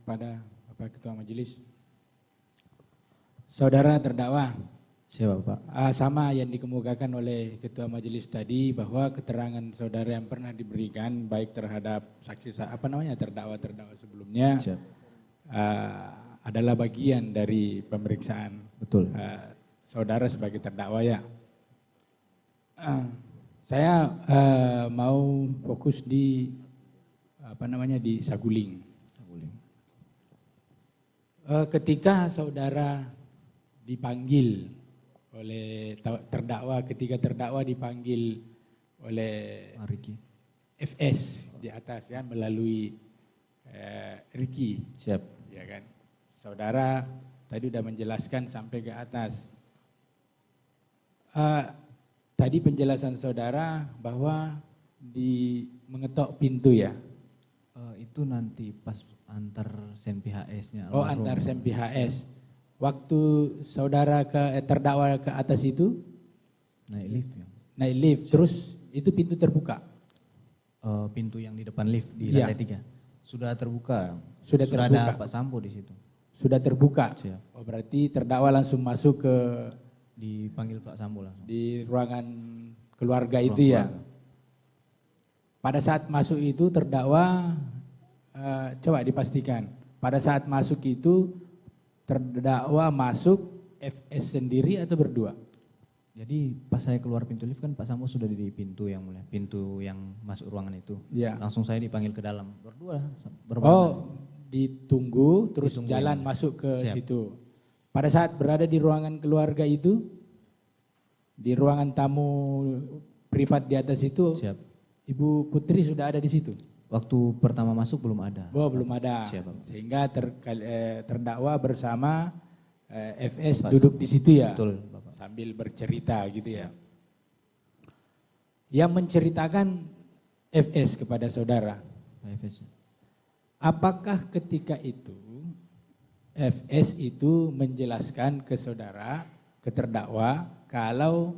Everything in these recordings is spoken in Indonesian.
kepada Bapak Ketua Majelis. Saudara terdakwa, Siapa Pak? sama yang dikemukakan oleh Ketua Majelis tadi bahwa keterangan saudara yang pernah diberikan baik terhadap saksi terdakwa sebelumnya Siap. adalah bagian dari pemeriksaan Betul. saudara sebagai terdakwa ya. Saya mau fokus di di Saguling. Ketika saudara dipanggil oleh ketika terdakwa dipanggil oleh Ricky. FS di atas ya melalui Ricky. Siap. Ya kan. Saudara tadi sudah menjelaskan sampai ke atas. Tadi penjelasan saudara bahwa mengetok pintu ya. Itu nanti pas antar sen PHS-nya. Oh, antar sen PHS. Waktu saudara terdakwa ke atas itu naik lift ya. Naik lift, terus itu pintu terbuka. Pintu yang di depan lift di lantai 3. Sudah terbuka. Sudah ada terbuka. Pak Sambo di situ. Sudah terbuka. Siap. Oh, berarti terdakwa langsung masuk ke dipanggil Pak Sambo langsung. Di ruangan keluarga itu ya. Pada saat masuk itu terdakwa coba dipastikan. Pada saat masuk itu terdakwa masuk FS sendiri atau berdua? Jadi pas saya keluar pintu lift kan Pak Sambo sudah di pintu yang mulia, pintu yang masuk ruangan itu. Ya. Langsung saya dipanggil ke dalam berdua. Oh, ditunggu terus jalan masuk ke situ. Pada saat berada di ruangan keluarga itu, di ruangan tamu privat di atas itu, siap. Ibu Putri sudah ada di situ? Waktu pertama masuk belum ada. Oh, belum ada. Siap, sehingga terdakwa bersama FS duduk di situ ya? Betul, Bapak. Sambil bercerita gitu ya. Yang menceritakan FS kepada saudara. FS. Apakah ketika itu FS itu menjelaskan ke saudara, ke terdakwa, kalau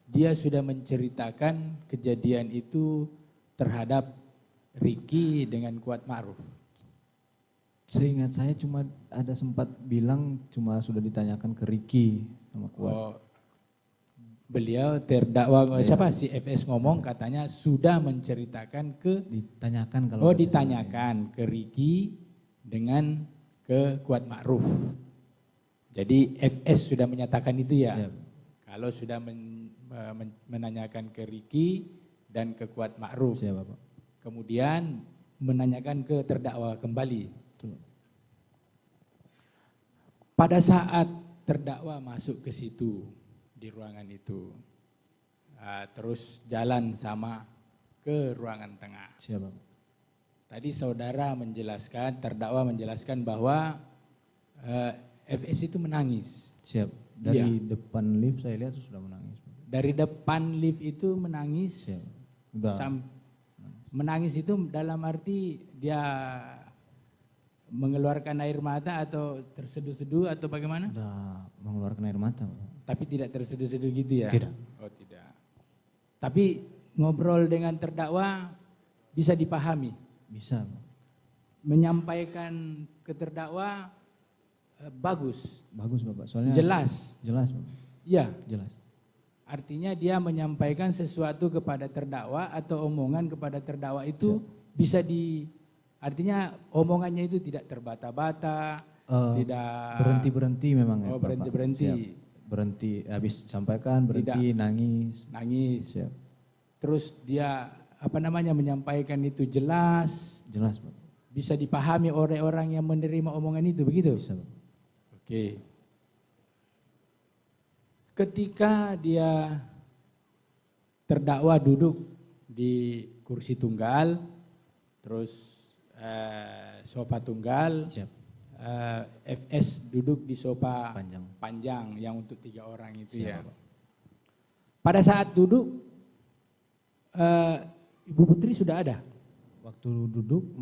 dia sudah menceritakan kejadian itu terhadap Ricky dengan Kuat Ma'ruf? Seingat saya cuma ada sempat bilang cuma sudah ditanyakan ke Ricky sama Kuat. Oh, beliau terdakwa siapa si FS ngomong katanya sudah menceritakan ditanyakan kalau ditanyakan ke Ricky dengan ke Kuat Ma'ruf. Jadi FS sudah menyatakan itu ya. Siap. Kalau sudah menanyakan ke Ricky dan ke Kuat Ma'ruf. Siap, Bapak. Kemudian menanyakan ke terdakwa kembali. Betul. Pada saat terdakwa masuk ke situ di ruangan itu, terus jalan sama ke ruangan tengah. Siap, Bapak. Tadi saudara menjelaskan, terdakwa menjelaskan bahwa FS itu menangis. Siap. Dari depan lift saya lihat sudah menangis. Dari depan lift itu menangis. Siap. Udah. Menangis itu dalam arti dia mengeluarkan air mata atau terseduh-seduh atau bagaimana? Udah mengeluarkan air mata. Tapi tidak terseduh-seduh gitu ya? Tidak. Oh tidak. Tapi ngobrol dengan terdakwa bisa dipahami? Bisa. Menyampaikan ke terdakwa bagus? Bagus Bapak, soalnya jelas? Jelas Bapak. Iya? Jelas. Artinya dia menyampaikan sesuatu kepada terdakwa atau omongan kepada terdakwa itu bisa artinya omongannya itu tidak terbata-bata, tidak berhenti-berhenti memang ya. Oh, berhenti-berhenti. Berhenti habis sampaikan, berhenti, tidak. Nangis. Siap. Terus dia menyampaikan itu jelas. Jelas, Pak. Bisa dipahami oleh orang yang menerima omongan itu, begitu? Bisa, Pak. Oke. Ketika dia terdakwa duduk di kursi tunggal, terus sofa tunggal, siap. FS duduk di sofa panjang yang untuk 3 orang itu siap, ya. Pak. Pada saat duduk, Ibu Putri sudah ada? Waktu duduk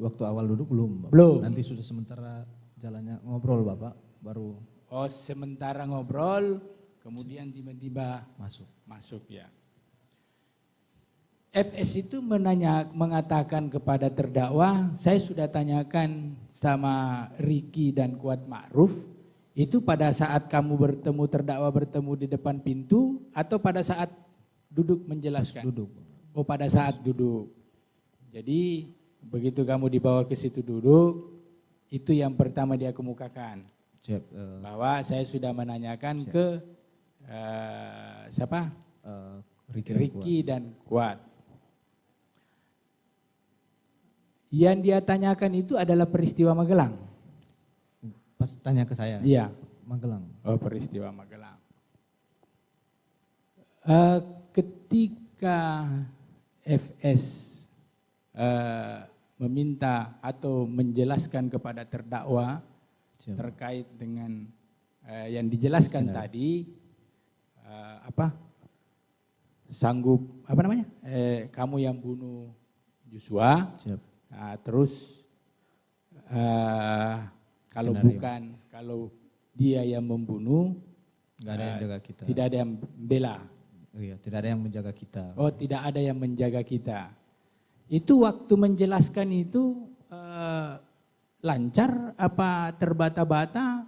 waktu awal duduk belum, Bapak. Belum. Nanti sudah sementara jalannya ngobrol Bapak, baru. Oh, sementara ngobrol, kemudian tiba-tiba masuk ya. FS itu mengatakan kepada terdakwa, saya sudah tanyakan sama Riki dan Kuat Ma'ruf, itu pada saat kamu bertemu, terdakwa bertemu di depan pintu atau pada saat duduk menjelaskan? Duduk. Oh, pada saat duduk. Jadi begitu kamu dibawa ke situ duduk, itu yang pertama dia kemukakan. Siap. Bahwa saya sudah menanyakan ke siapa? Riki dan Kuat. Yang dia tanyakan itu adalah peristiwa Magelang. Pas tanya ke saya. Iya. Magelang. Oh, peristiwa Magelang. Ketika FS meminta atau menjelaskan kepada terdakwa terkait dengan yang dijelaskan tadi, sanggup kamu yang bunuh Joshua. Siap. Nah, terus kalau dia yang membunuh, nggak ada yang jaga kita. tidak ada yang bela. Iya, tidak ada yang menjaga kita. Oh, tidak ada yang menjaga kita. Itu waktu menjelaskan itu lancar apa terbata-bata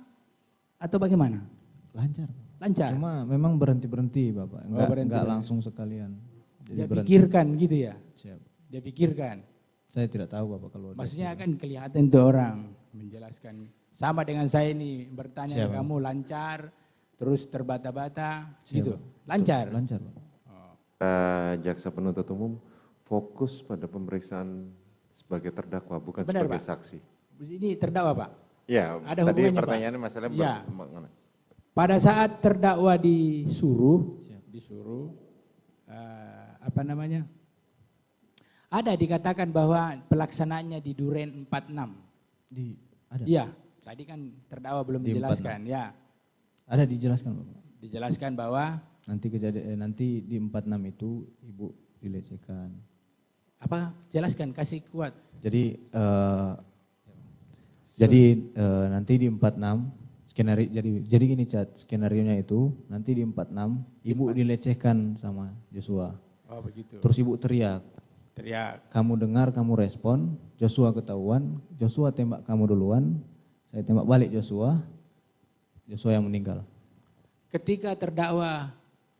atau bagaimana? Lancar. Lancar. Cuma memang berhenti Bapak, enggak langsung sekalian. Jadi dia pikirkan gitu ya? Siap. Dia pikirkan. Saya tidak tahu Bapak kalau. Maksudnya kan kelihatan tuh orang menjelaskan. Sama dengan saya ini bertanya ke kamu lancar, terus terbata-bata gitu. Lancar. Lancar Bapak. Jaksa penuntut umum fokus pada pemeriksaan sebagai terdakwa bukan Benar, sebagai Pak. saksi. Ini terdakwa, Pak? Ya, Ada tadi hubungannya, pertanyaannya masalah ya. Pada saat terdakwa disuruh ada dikatakan bahwa pelaksanaannya di Duren 46. Ada. Iya, tadi kan terdakwa belum dijelaskan, ya. Ada dijelaskan Bapak. Dijelaskan bahwa nanti di 46 itu Ibu dilecehkan. apa? Jelaskan, kasih kuat. Jadi nanti di 46 skenario jadi gini skenarionya itu nanti di 46 Ibu dilecehkan sama Joshua. Oh, begitu. Terus Ibu teriak. Kamu dengar, kamu respon, Joshua ketahuan, Joshua tembak kamu duluan, saya tembak balik Joshua yang meninggal. Ketika terdakwa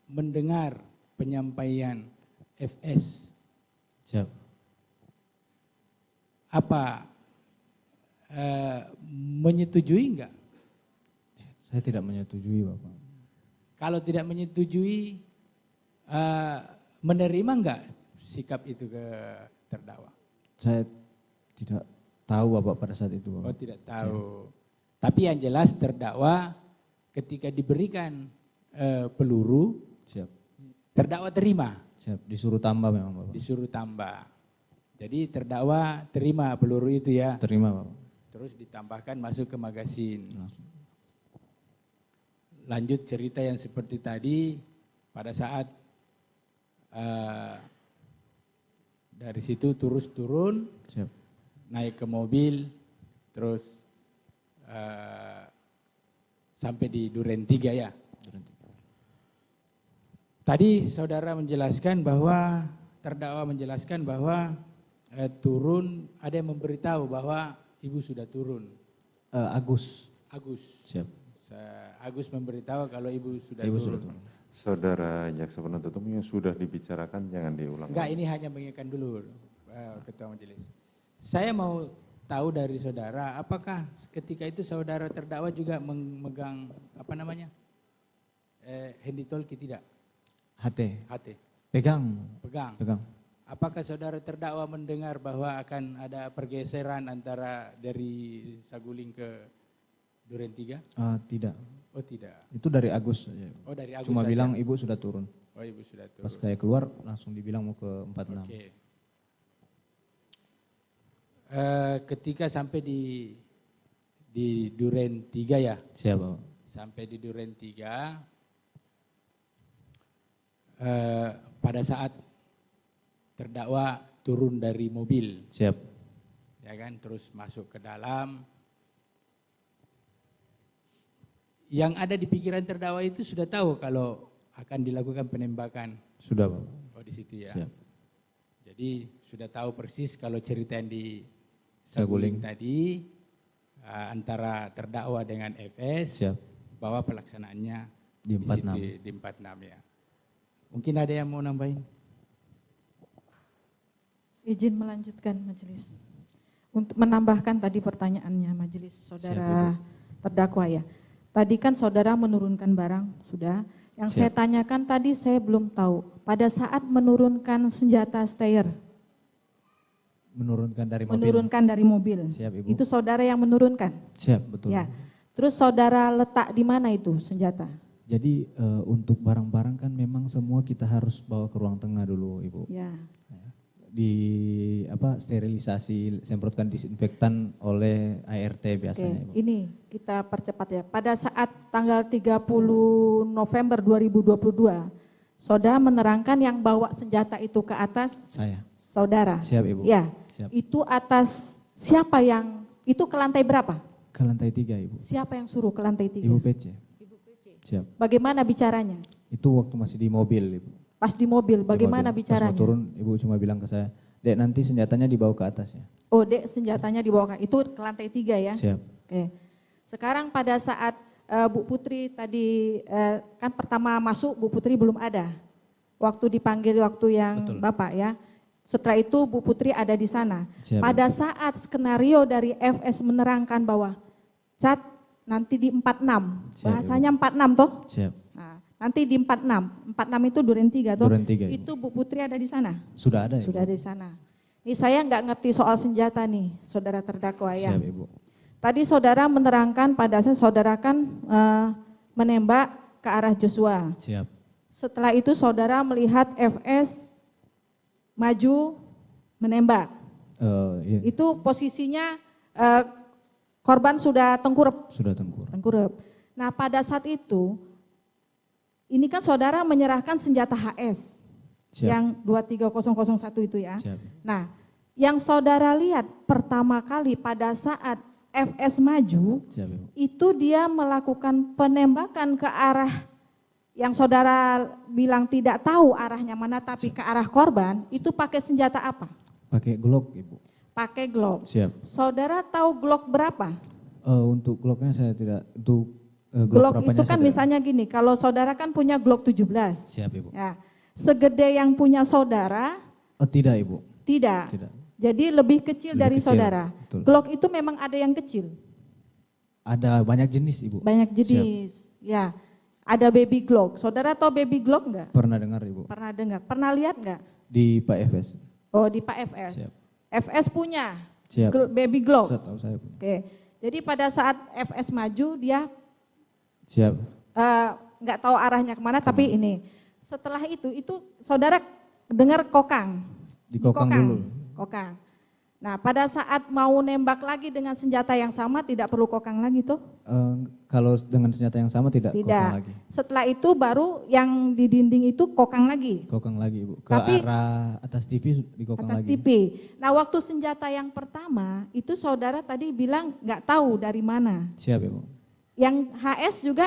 mendengar penyampaian FS, siap. Apa menyetujui enggak? Saya tidak menyetujui Bapak. Kalau tidak menyetujui, menerima enggak sikap itu ke terdakwa? Saya tidak tahu Bapak pada saat itu Bapak. Oh, tidak tahu. Tapi yang jelas terdakwa ketika diberikan peluru, siap. Terdakwa terima. Siap, disuruh tambah memang Bapak. Disuruh tambah. Jadi terdakwa terima peluru itu ya. Terima Bapak. Terus ditambahkan masuk ke magasin. Langsung. Lanjut cerita yang seperti tadi, pada saat dari situ terus turun, siap. Naik ke mobil, terus sampai di Duren 3 ya. Tadi saudara menjelaskan bahwa, terdakwa menjelaskan bahwa turun, ada yang memberitahu bahwa ibu sudah turun. Agus. Siap. Agus memberitahu kalau ibu sudah Ibu turun. sudah turun. Saudara jaksa penuntut umum yang sudah dibicarakan jangan diulang. Enggak, ini hanya mengingatkan dulu Ketua Majelis. Saya mau tahu dari saudara, apakah ketika itu saudara terdakwa juga memegang handy talkie tidak? HT. Pegang. Pegang. Apakah saudara terdakwa mendengar bahwa akan ada pergeseran antara dari Saguling ke Duren 3? Tidak. Oh, tidak. Itu dari Agus saja. Oh, dari Agus Cuma saja. bilang ibu sudah turun. Oh, ibu sudah turun. Pas saya keluar langsung dibilang mau ke 46. Oke. Ketika sampai di Duren 3 ya? Siap Bapak. Sampai di Duren 3, pada saat terdakwa turun dari mobil. Siap. Ya kan, terus masuk ke dalam. Yang ada di pikiran terdakwa itu sudah tahu kalau akan dilakukan penembakan. Sudah Bapak. Oh, di situ ya. Siap. Jadi sudah tahu persis kalau cerita yang di Saguling. Saguling tadi antara terdakwa dengan FS Siap. bahwa pelaksanaannya Di 46. situ, di 46 ya. Mungkin ada yang mau nambahin? Izin melanjutkan majelis. Untuk menambahkan tadi pertanyaannya majelis saudara terdakwa ya. Tadi kan saudara menurunkan barang, sudah. Yang saya tanyakan tadi saya belum tahu. Pada saat menurunkan senjata steyr. Menurunkan dari mobil. Menurunkan dari mobil. Siap, Ibu. Itu saudara yang menurunkan? Siap, betul. Ya. Terus saudara letak di mana itu senjata? Jadi untuk barang-barang kan memang semua kita harus bawa ke ruang tengah dulu, Ibu. Ya. Di sterilisasi, semprotkan disinfektan oleh ART biasanya. Oke, ini kita percepat ya. Pada saat tanggal 30 November 2022, saudara menerangkan yang bawa senjata itu ke atas Saya. saudara. Siap, Ibu. Ya. Siap. Itu atas siapa yang itu ke lantai berapa? Ke lantai 3, Ibu. Siapa yang suruh ke lantai 3? Ibu PC. Siap. Bagaimana bicaranya? Itu waktu masih di mobil, Ibu. Pas di mobil, bagaimana Pas bicaranya? mau turun, Ibu cuma bilang ke saya, "Dek, nanti senjatanya dibawa ke atas ya." Oh, Dek, senjatanya dibawa itu ke lantai 3 ya? Siap. Oke. Sekarang pada saat Bu Putri tadi kan pertama masuk Bu Putri belum ada. Waktu dipanggil waktu yang Betul. Bapak ya. Setelah itu Bu Putri ada di sana. Siap. Pada saat skenario dari FS menerangkan bahwa cat nanti di 46. Siap, Bahasanya 46 toh? Siap. Nah, nanti di 46. 46 itu Duren 3 toh? Duren 3, Ibu. Itu Bu Putri ada di sana? Sudah ada, Ibu. Sudah ada di sana. Ini saya nggak ngerti soal senjata nih, saudara terdakwa ya. Siap, Ibu. Tadi saudara menerangkan pada saat saudara kan menembak ke arah Joshua. Siap. Setelah itu saudara melihat FS maju menembak. Iya. Itu posisinya korban sudah tengkurap. Sudah tengkur. Tengkurap. Nah pada saat itu, ini kan saudara menyerahkan senjata HS. Siap. Yang 23001 itu ya. Siap. Nah, yang saudara lihat pertama kali pada saat FS maju, Siap, Ibu. itu dia melakukan penembakan ke arah yang saudara bilang tidak tahu arahnya mana, tapi ke arah korban, itu pakai senjata apa? Pakai Glock, Ibu. Pakai Glock. Siap. Saudara tahu Glock berapa? Untuk Glocknya saya tidak, untuk Glock berapanya itu saya kan tidak. misalnya gini, kalau saudara kan punya Glock 17. Siap, Ibu. Ya, segede yang punya saudara, Oh, tidak, Ibu. tidak. Tidak. Jadi lebih kecil Lebih dari kecil, saudara. betul. Glock itu memang ada yang kecil. Ada banyak jenis, Ibu. Banyak jenis. Ya. Ada baby Glock. Saudara tahu baby Glock enggak? Pernah dengar, Ibu? Pernah dengar. Pernah lihat enggak? Di Pak FS. Oh, di Pak FS. Siap. FS punya Siap. baby Glock. Saya tahu, saya punya. Oke. Jadi pada saat FS maju dia Siap. nggak tahu arahnya kemana, tapi ini. Setelah itu saudara dengar kokang. Dikokang dulu. Kokang. Nah, pada saat mau nembak lagi dengan senjata yang sama tidak perlu kokang lagi tuh? Kalau dengan senjata yang sama tidak kokang lagi. Setelah itu baru yang di dinding itu kokang lagi. Kokang lagi, Ibu. Ke Tapi- arah atas TV dikokang Atas lagi. TV. Nah, waktu senjata yang pertama itu saudara tadi bilang nggak tahu dari mana. Siap, Ibu. Yang HS juga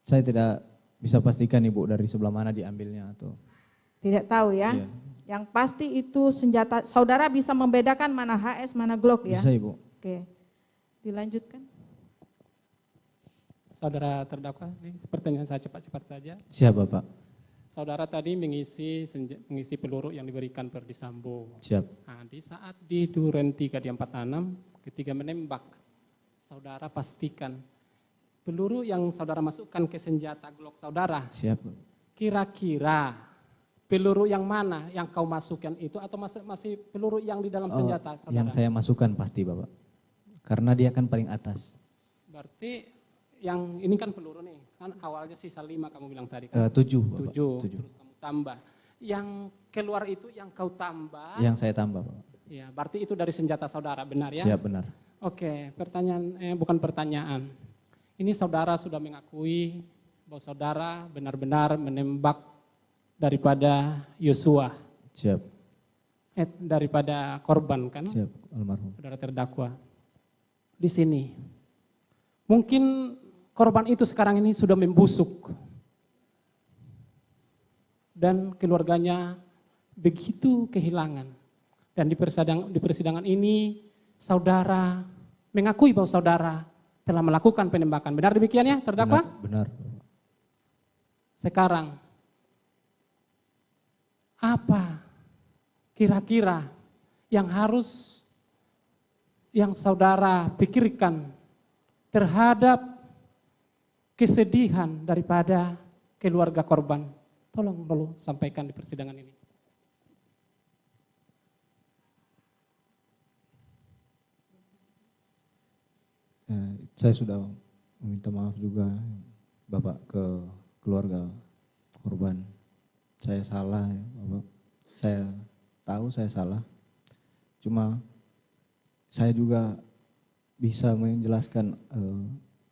Saya tidak bisa pastikan, Ibu, dari sebelah mana diambilnya atau. tidak tahu ya. Iya. Yang pasti itu senjata, saudara bisa membedakan mana HS, mana Glock ya. Bisa, Ibu. Oke, dilanjutkan. Saudara terdakwa, ini pertanyaan saya cepat-cepat saja. Siap, Bapak. Saudara tadi mengisi peluru yang diberikan Verdi Sambo. Siap. Nah, di saat di Duren 3 di 46, ketika menembak, saudara pastikan peluru yang saudara masukkan ke senjata Glock saudara, Siap. kira-kira peluru yang mana yang kau masukkan itu atau masih peluru yang di dalam senjata saudara? Yang saya masukkan pasti, Bapak. Karena dia kan paling atas. Berarti yang ini kan peluru nih, kan awalnya sisa 5 kamu bilang tadi kan? 7, Bapak. 7, terus kamu tambah. Yang keluar itu yang kau tambah, Yang saya tambah, Bapak. ya berarti itu dari senjata saudara, benar ya? Siap, benar. Oke, bukan pertanyaan. Ini saudara sudah mengakui bahwa saudara benar-benar menembak daripada Yosua, Siap. daripada korban kan? Siap, almarhum. Saudara terdakwa. Di sini, mungkin korban itu sekarang ini sudah membusuk. Dan keluarganya begitu kehilangan. Dan di persidangan ini saudara mengakui bahwa saudara telah melakukan penembakan. Benar demikian ya terdakwa? Benar. Sekarang, apa kira-kira yang saudara pikirkan terhadap kesedihan daripada keluarga korban? Tolong dulu sampaikan di persidangan ini. Saya sudah meminta maaf juga Bapak ke keluarga korban. Saya salah ya Bapak. Saya tahu saya salah. Cuma saya juga bisa menjelaskan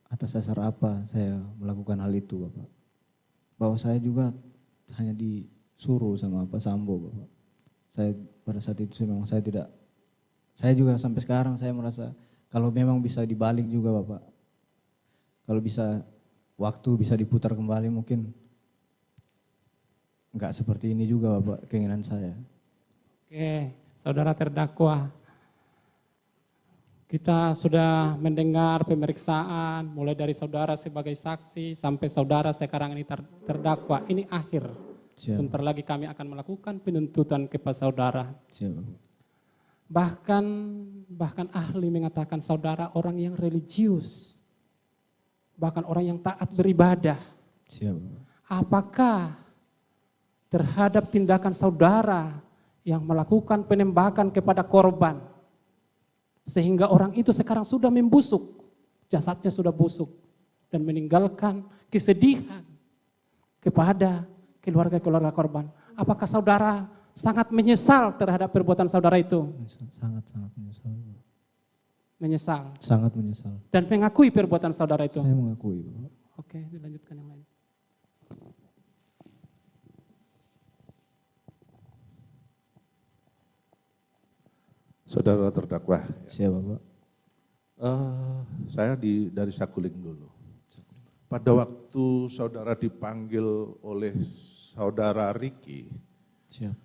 atas dasar apa saya melakukan hal itu Bapak. Bahwa saya juga hanya disuruh sama Pak Sambo Bapak. Saya pada saat itu memang saya juga sampai sekarang saya merasa kalau memang bisa dibalik juga Bapak, kalau bisa waktu bisa diputar kembali mungkin enggak seperti ini juga Bapak keinginan saya. Oke, saudara terdakwa, kita sudah mendengar pemeriksaan mulai dari saudara sebagai saksi sampai saudara sekarang ini terdakwa. Ini akhir. Sebentar lagi kami akan melakukan penuntutan kepada saudara. Siap. Bahkan ahli mengatakan saudara orang yang religius, bahkan orang yang taat beribadah. Siap. Apakah terhadap tindakan saudara yang melakukan penembakan kepada korban, sehingga orang itu sekarang sudah membusuk, jasadnya sudah busuk, dan meninggalkan kesedihan kepada keluarga-keluarga korban. Apakah saudara sangat menyesal terhadap perbuatan saudara itu? Sangat menyesal. Menyesal. Sangat menyesal. Dan mengakui perbuatan saudara itu? Saya mengakui. Oke, dilanjutkan yang lain. Saudara terdakwa. Siapa Pak? Saya dari Saguling dulu. Pada waktu saudara dipanggil oleh saudara Riki, Siap.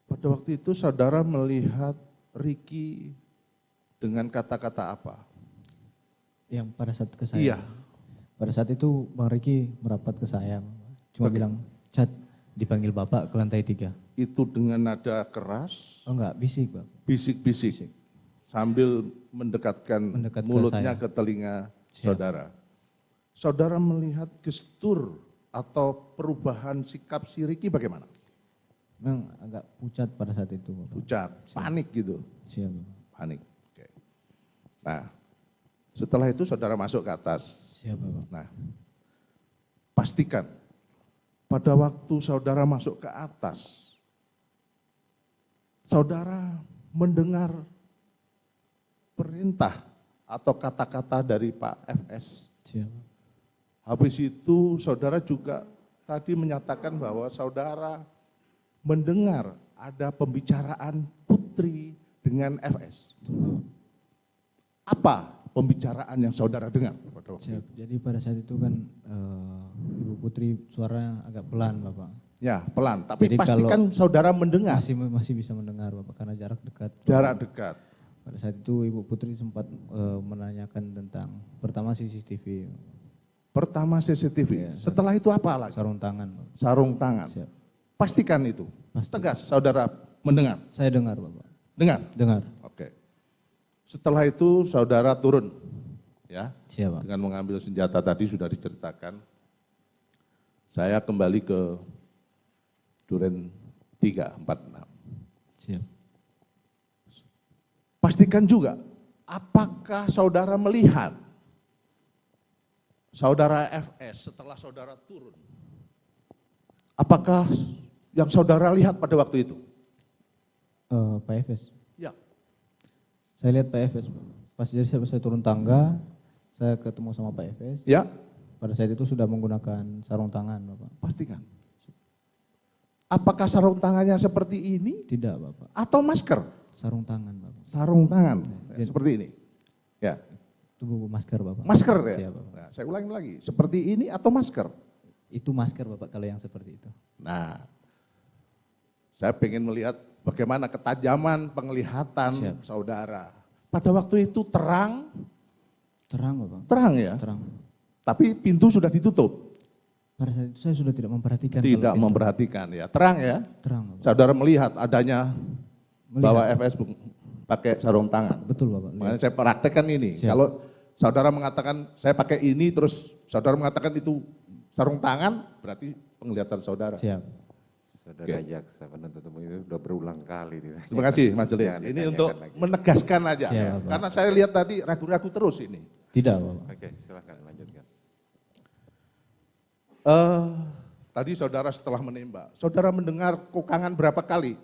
pada waktu itu saudara melihat Riki dengan kata-kata apa? Yang pada saat ke saya. Iya. Pada saat itu Bang Riki merapat ke saya. Cuma bilang, Cat, dipanggil Bapak ke lantai 3. Itu dengan nada keras, Oh enggak, bisik Pak. bisik-bisik, sambil mendekatkan mulutnya saya. ke telinga Siap. saudara. Saudara melihat gestur atau perubahan sikap si Riki bagaimana? Memang agak pucat pada saat itu Bapak. Pucat, panik gitu. Siap Bapak. Panik. Oke. Nah, setelah itu saudara masuk ke atas. Siap Bapak. Nah, pastikan pada waktu saudara masuk ke atas, saudara mendengar perintah atau kata-kata dari Pak FS. Siap. Habis itu saudara juga tadi menyatakan bahwa saudara mendengar ada pembicaraan Putri dengan FS. Apa pembicaraan yang saudara dengar pada waktu Siap. itu? Jadi pada saat itu kan Ibu Putri suaranya agak pelan Bapak. Ya, pelan. Tapi Jadi pastikan saudara mendengar. Masih bisa mendengar Bapak karena jarak dekat. Jarak dekat. Pada saat itu Ibu Putri sempat menanyakan tentang pertama CCTV, Pertama CCTV. Ya, Setelah itu apa lagi? sarung tangan. Bapak. Sarung tangan. Siap. Pastikan itu. Pasti. Tegas saudara mendengar. Saya dengar Bapak. Dengar. Dengar. Oke. Setelah itu saudara turun. Ya. Siap Pak. Dengan mengambil senjata tadi sudah diceritakan. Saya kembali ke Duren 346. Siap. Pastikan juga apakah saudara melihat saudara FS setelah saudara turun. Apakah yang saudara lihat pada waktu itu? Pak Efes. Ya. Saya lihat Pak Efes. Pas jadi saya turun tangga, saya ketemu sama Pak Efes. Ya, Pada saat itu sudah menggunakan sarung tangan Bapak. pastikan. Apakah sarung tangannya seperti ini Tidak Bapak. atau masker? Sarung tangan Bapak. Sarung tangan Ya. seperti ini. Ya, Itu masker Bapak. masker ya. Siap Bapak. Nah, saya ulangi lagi, seperti ini atau masker? Itu masker Bapak kalau yang seperti itu. Nah, Saya ingin melihat bagaimana ketajaman penglihatan saudara. Pada waktu itu terang Bapak. Terang ya? Terang. Tapi pintu sudah ditutup. Pada saat itu saya sudah tidak memperhatikan. Tidak memperhatikan ya. Terang ya? Terang, Bapak. Saudara melihat adanya bahwa FS pakai sarung tangan. Betul, Bapak. Makanya saya praktekkan ini. Siap. Kalau saudara mengatakan saya pakai ini, terus saudara mengatakan itu sarung tangan, berarti penglihatan saudara. Siap. Saudara jaksa penuntut umum itu sudah berulang kali. Terima kasih majelis. Jangan Ini ditanyakan untuk lagi. menegaskan aja. Siap, Pak. Karena saya lihat tadi ragu-ragu terus ini. Tidak, Bapak. Oke, silakan lanjutkan. Tadi saudara setelah menembak, saudara mendengar kokangan berapa kali?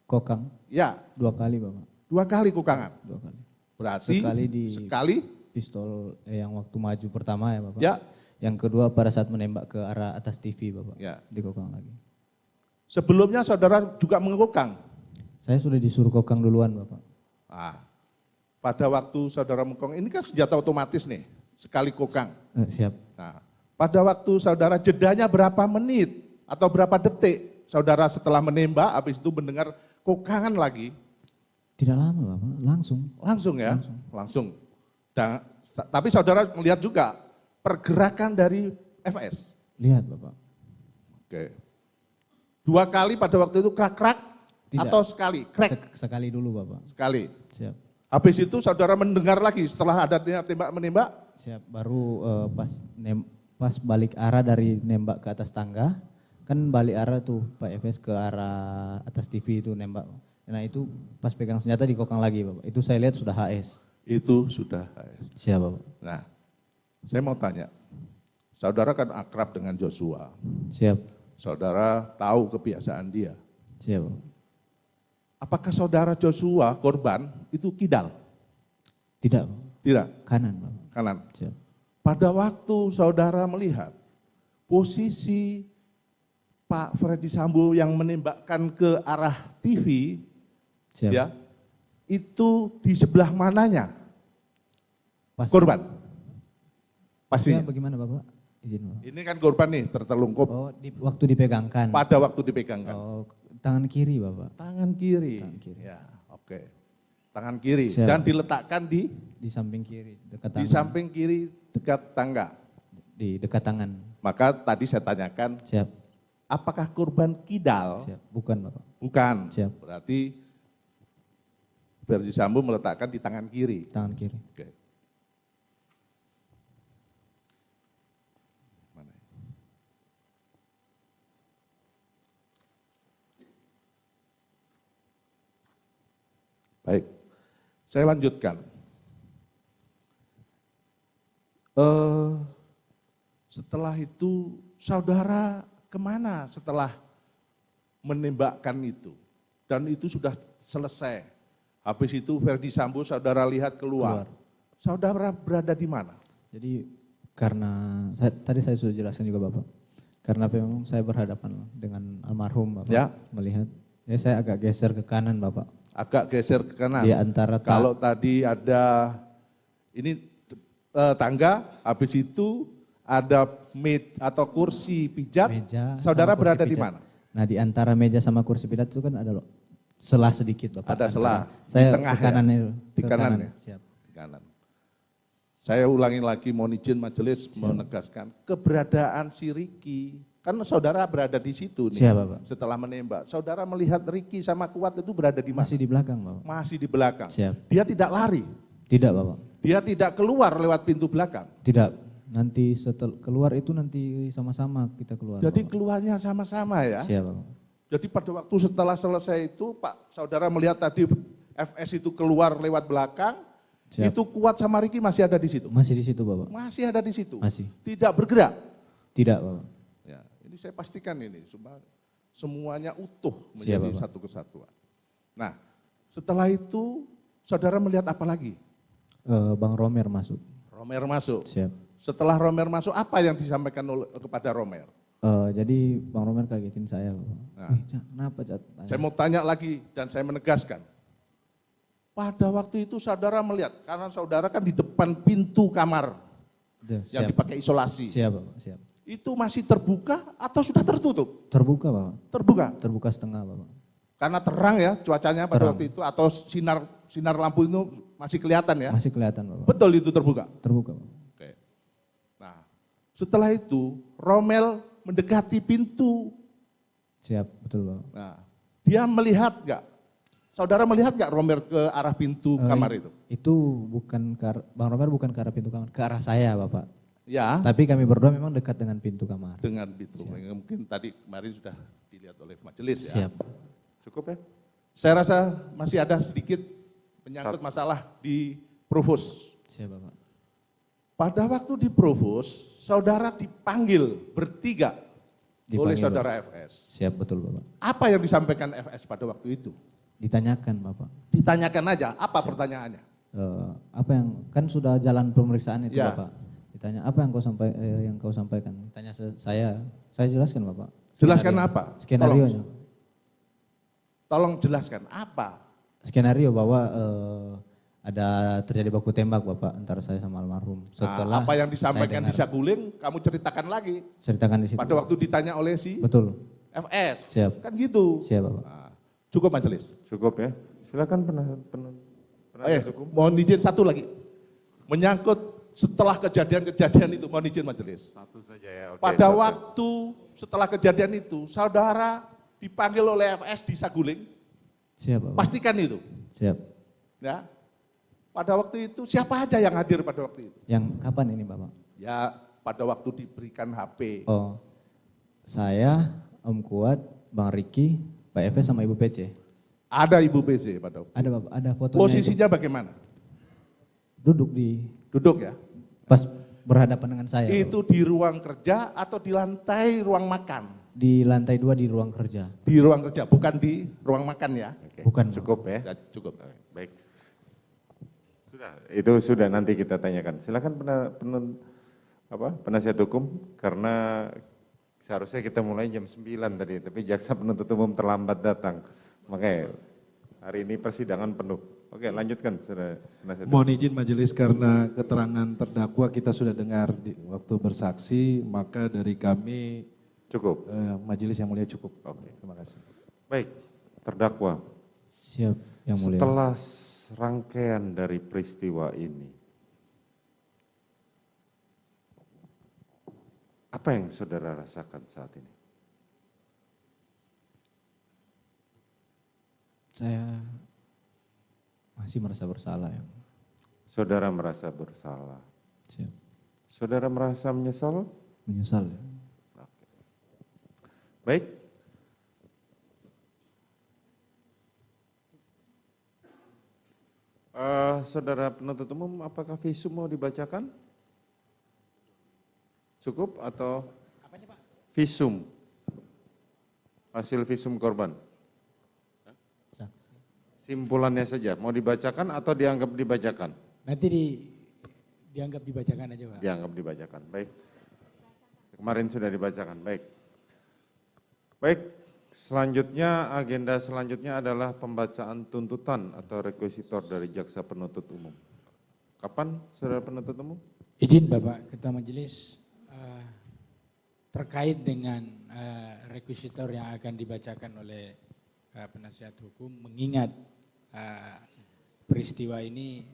Kokang Ya, 2 kali, Bapak. 2 kali kokangan. 2 kali. Berarti sekali Pistol yang waktu maju pertama ya, Bapak. ya. Yang kedua pada saat menembak ke arah atas TV, Bapak. Ya. Dikokang lagi. Sebelumnya saudara juga mengkokang. Saya sudah disuruh kokang duluan, Bapak. Nah, pada waktu saudara mengkokang, ini kan senjata otomatis nih, sekali kokang. Siap. Nah, pada waktu saudara jedanya berapa menit atau berapa detik saudara setelah menembak, habis itu mendengar kokangan lagi? Tidak lama, Bapak. Langsung. Langsung ya? Langsung. Dan, tapi saudara melihat juga pergerakan dari FS? Lihat, Bapak. Oke. 2 kali pada waktu itu krak-krak Tidak. atau sekali? Krek? Sekali dulu, Bapak. Sekali. Siap. Habis itu saudara mendengar lagi setelah ada tembak-menembak? Siap. Baru pas balik arah dari nembak ke atas tangga, kan balik arah tuh Pak FS ke arah atas TV itu nembak. Nah itu pas pegang senjata dikokang lagi, Bapak. Itu saya lihat sudah HS. Itu sudah HS. Siap, Bapak. Nah, saya mau tanya, saudara kan akrab dengan Joshua. Siap. Saudara tahu kebiasaan dia. Siap, Bapak. Apakah saudara Joshua, korban, itu kidal? Tidak, Bapak. Tidak, Kanan, Bapak. kanan. Siap. Pada waktu saudara melihat posisi Pak Freddy Sambo yang menembakkan ke arah TV, Siap. ya, itu di sebelah mananya Pas. korban? Pastinya Pastinya. bagaimana, Bapak? Izin, Bapak. Ini kan korban nih tertelungkup Oh, waktu dipegangkan. pada waktu dipegangkan. Oh, tangan kiri, Bapak. Tangan kiri. Tangan kiri. Ya, oke. Tangan kiri Siap. dan diletakkan di Di samping kiri, dekat tangan. samping kiri dekat tangga. Di dekat tangan. Maka tadi saya tanyakan, Siap. apakah korban kidal? Siap. Bukan, Bapak. Bukan. Siap. Berarti Freddy Sambo meletakkan di tangan kiri. Tangan kiri. Oke. Mana? Baik, saya lanjutkan. Setelah itu saudara kemana setelah menembakkan itu? Dan itu sudah selesai. Habis itu Freddy Sambo saudara lihat keluar. Saudara berada di mana? Jadi karena tadi saya sudah jelaskan juga, Bapak. Karena memang saya berhadapan dengan almarhum, Bapak. Ya. Melihat. Ya saya agak geser ke kanan, Bapak. Agak geser ke kanan. Di antara Kalau tadi ada ini tangga, habis itu ada atau kursi pijat, meja saudara sama kursi berada di pijat. mana? Nah, di antara meja sama kursi pijat itu kan ada selah sedikit, Bapak. Ada selah. Saya Di tengah ke kanan ya? itu. Di ke kanan ya? Siap. Di kanan. Saya ulangi lagi, mohon izin majelis menegaskan keberadaan si Riki. Kan saudara berada di situ nih. Siap, Bapak. Setelah menembak, saudara melihat Riki sama Kuat itu berada di mana? Masih di belakang, Bapak. Masih di belakang. Siap. Dia tidak lari. Tidak, Bapak. Dia tidak keluar lewat pintu belakang. Tidak. Nanti setelah keluar itu nanti sama-sama kita keluar. Jadi Bapak. keluarnya sama-sama ya. Siap, Bapak. Jadi pada waktu setelah selesai itu Pak saudara melihat tadi FS itu keluar lewat belakang, Siap. itu Kuat sama Riki masih ada di situ. Masih di situ, Bapak. Masih ada di situ. Masih. Tidak bergerak. Tidak, Bapak. Ya, ini saya pastikan ini semuanya utuh Siap, menjadi Bapak. satu kesatuan. Nah, setelah itu saudara melihat apa lagi? Bang Romer masuk. Romer masuk. Siap. Setelah Romer masuk, apa yang disampaikan kepada Romer? Jadi Bang Romer kagetin saya, Bapak. Nah. Cat, kenapa, Cat? Saya mau tanya lagi dan saya menegaskan. Pada waktu itu saudara melihat, karena saudara kan di depan pintu kamar yang Siap. dipakai isolasi. Siap, Bapak. Siap. Itu masih terbuka atau sudah tertutup? Terbuka, Bapak. Terbuka. Terbuka setengah, Bapak. Karena terang ya cuacanya pada Terang. waktu itu, atau sinar lampu itu masih kelihatan ya? Masih kelihatan Bapak. Betul itu terbuka? Terbuka Bapak. Oke. Nah, setelah itu Romel mendekati pintu. Siap, betul Bapak. Nah, dia melihat nggak? Saudara melihat nggak Romel ke arah pintu kamar itu? Itu bukan Bang Romer bukan ke arah pintu kamar, ke arah saya Bapak. Ya, Tapi kami berdua memang dekat dengan pintu kamar. dengan pintu. Mungkin tadi kemarin sudah dilihat oleh majelis ya. Siap. Cukup ya? Saya rasa masih ada sedikit menyangkut masalah di Provos. Siap Bapak. Pada waktu di Provos, saudara dipanggil bertiga oleh Dipanggil, saudara FS. Siap, betul Bapak. Apa yang disampaikan FS pada waktu itu? Ditanyakan Bapak. Ditanyakan aja, apa pertanyaannya? Apa yang kan sudah jalan pemeriksaan itu Ya. Bapak. Ditanya apa yang kau sampaikan? Ditanya saya jelaskan Bapak. Jelaskan apa? Skenario-nya. Tolong jelaskan apa? Skenario bahwa ada terjadi baku tembak Bapak antara saya sama almarhum. Setelah Nah, apa yang disampaikan di saya dengar, Saguling, kamu ceritakan lagi. ceritakan di situ. Pada waktu ditanya oleh si Betul. FS. Siap. Kan gitu. Siap Bapak. Nah, cukup majelis. Cukup ya? Silakan penasihat hukum. Mohon izin satu lagi. Menyangkut setelah kejadian-kejadian itu, mohon izin majelis. Satu saja ya. Oke, Pada satu. waktu setelah kejadian itu, saudara dipanggil oleh FS di Saguling, Siap Bapak. pastikan itu. Siap. Ya. Pada waktu itu siapa aja yang hadir pada waktu itu? Yang kapan ini Bapak? Ya, pada waktu diberikan HP. Oh, saya, Om Kuat, Bang Riki, Pak Efes sama Ibu PC. Ada Ibu BC pada waktu. Ada Bapak, ada fotonya. Posisinya bagaimana? Duduk di Duduk ya. pas berhadapan dengan saya. Bapak. Itu di ruang kerja atau di lantai ruang makan? Di lantai 2 di ruang kerja. Di ruang kerja, bukan di ruang makan ya. Oke, Bukan. cukup ya. Ya, cukup. Baik. Sudah, itu sudah nanti kita tanyakan. Silakan penasihat hukum, karena seharusnya kita mulai jam 9 tadi, tapi jaksa penuntut umum terlambat datang. Makanya hari ini persidangan penuh. Oke, lanjutkan saudara penasihat hukum. Mohon izin majelis, karena keterangan terdakwa kita sudah dengar di waktu bersaksi, maka dari kami Cukup. majelis yang mulia cukup. Oke. Terima kasih. Baik, terdakwa. Siap, yang mulia. Setelah rangkaian dari peristiwa ini, apa yang saudara rasakan saat ini? Saya masih merasa bersalah ya. Saudara merasa bersalah. Siap. Saudara merasa menyesal? Menyesal ya. Baik. Saudara penuntut umum, apakah visum mau dibacakan? Cukup atau visum? Hasil visum korban? Simpulannya saja, mau dibacakan atau dianggap dibacakan? Nanti dianggap dibacakan aja Pak. Dianggap dibacakan, baik. Kemarin sudah dibacakan, baik. Baik, selanjutnya agenda selanjutnya adalah pembacaan tuntutan atau rekuisitor dari jaksa penuntut umum. Kapan saudara penuntut umum? Izin Bapak Ketua Majelis, terkait dengan rekuisitor yang akan dibacakan oleh penasihat hukum, mengingat peristiwa ini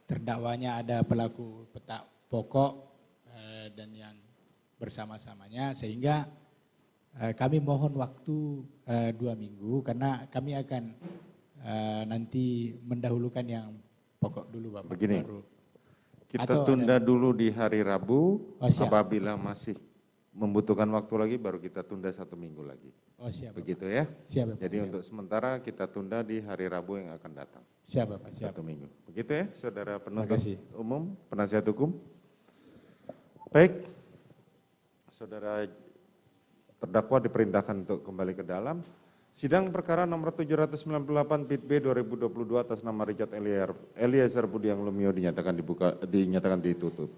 terdakwanya ada pelaku pokok dan yang bersama-samanya, sehingga kami mohon waktu 2 minggu karena kami akan nanti mendahulukan yang pokok dulu Bapak. Begini, Baru. kita Atau tunda dulu di hari Rabu, Oh, siap. apabila masih membutuhkan waktu lagi baru kita tunda 1 minggu lagi. Oh siap Bapak. Begitu ya. Siap Bapak. Jadi siap. untuk sementara kita tunda di hari Rabu yang akan datang. Siap Bapak, siap. 1 minggu. Begitu ya, saudara penuntut kasih. umum, penasihat hukum. Baik, saudara terdakwa diperintahkan untuk kembali ke dalam. Sidang perkara nomor 798 PIT B 2022 atas nama Richard Eliezer Budiang Lumiu dinyatakan ditutup.